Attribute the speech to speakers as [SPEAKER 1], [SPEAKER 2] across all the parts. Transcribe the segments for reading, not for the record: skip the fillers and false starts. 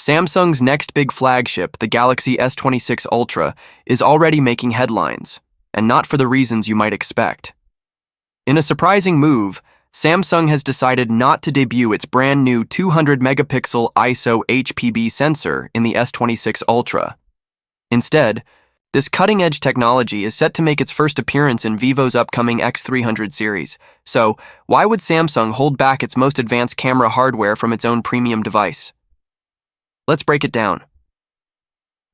[SPEAKER 1] Samsung's next big flagship, the Galaxy S26 Ultra, is already making headlines, and not for the reasons you might expect. In a surprising move, Samsung has decided not to debut its brand new 200-megapixel ISO HPB sensor in the S26 Ultra. Instead, this cutting-edge technology is set to make its first appearance in Vivo's upcoming X300 series. So, why would Samsung hold back its most advanced camera hardware from its own premium device? Let's break it down.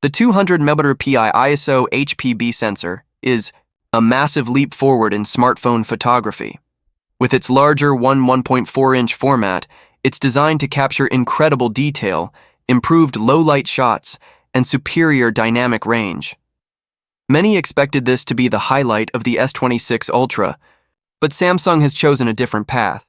[SPEAKER 1] The 200-megapixel ISO HPB sensor is a massive leap forward in smartphone photography. With its larger 1.4-inch format, it's designed to capture incredible detail, improved low-light shots, and superior dynamic range. Many expected this to be the highlight of the S26 Ultra, but Samsung has chosen a different path.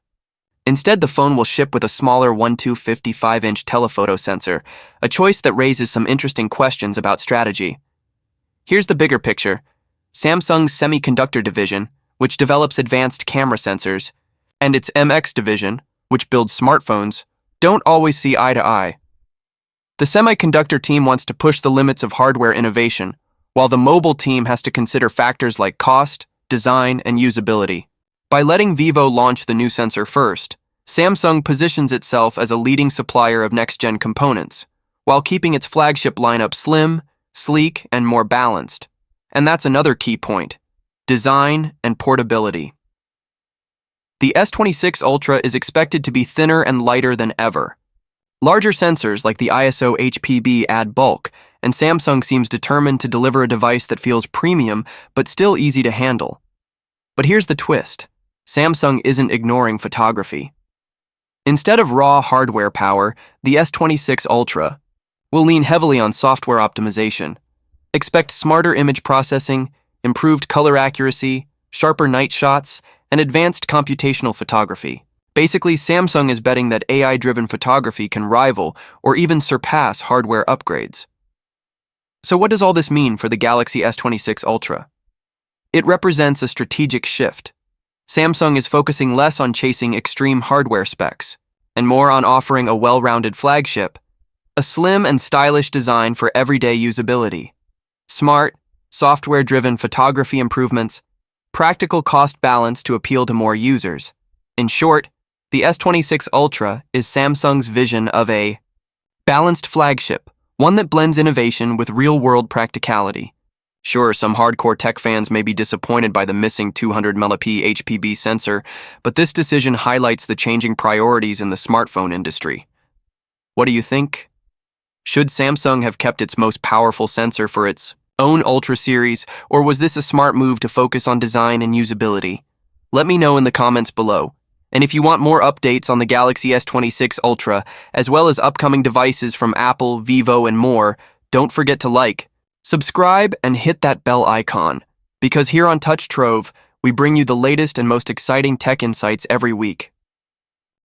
[SPEAKER 1] Instead, the phone will ship with a smaller 1.55-inch telephoto sensor, a choice that raises some interesting questions about strategy. Here's the bigger picture. Samsung's semiconductor division, which develops advanced camera sensors, and its MX division, which builds smartphones, don't always see eye to eye. The semiconductor team wants to push the limits of hardware innovation, while the mobile team has to consider factors like cost, design, and usability. By letting Vivo launch the new sensor first, Samsung positions itself as a leading supplier of next-gen components, while keeping its flagship lineup slim, sleek, and more balanced. And that's another key point: design and portability. The S26 Ultra is expected to be thinner and lighter than ever. Larger sensors like the ISO HPB add bulk, and Samsung seems determined to deliver a device that feels premium but still easy to handle. But here's the twist: Samsung isn't ignoring photography. Instead of raw hardware power, the S26 Ultra will lean heavily on software optimization. Expect smarter image processing, improved color accuracy, sharper night shots, and advanced computational photography. Basically, Samsung is betting that AI-driven photography can rival or even surpass hardware upgrades. So what does all this mean for the Galaxy S26 Ultra? It represents a strategic shift. Samsung is focusing less on chasing extreme hardware specs and more on offering a well-rounded flagship, a slim and stylish design for everyday usability, smart, software-driven photography improvements, practical cost balance to appeal to more users. In short, the S26 Ultra is Samsung's vision of a balanced flagship, one that blends innovation with real-world practicality. Sure, some hardcore tech fans may be disappointed by the missing 200-megapixel HPB sensor, but this decision highlights the changing priorities in the smartphone industry. What do you think? Should Samsung have kept its most powerful sensor for its own Ultra series, or was this a smart move to focus on design and usability? Let me know in the comments below. And if you want more updates on the Galaxy S26 Ultra, as well as upcoming devices from Apple, Vivo, and more, don't forget to like, subscribe, and hit that bell icon, because here on Touch Trove, we bring you the latest and most exciting tech insights every week.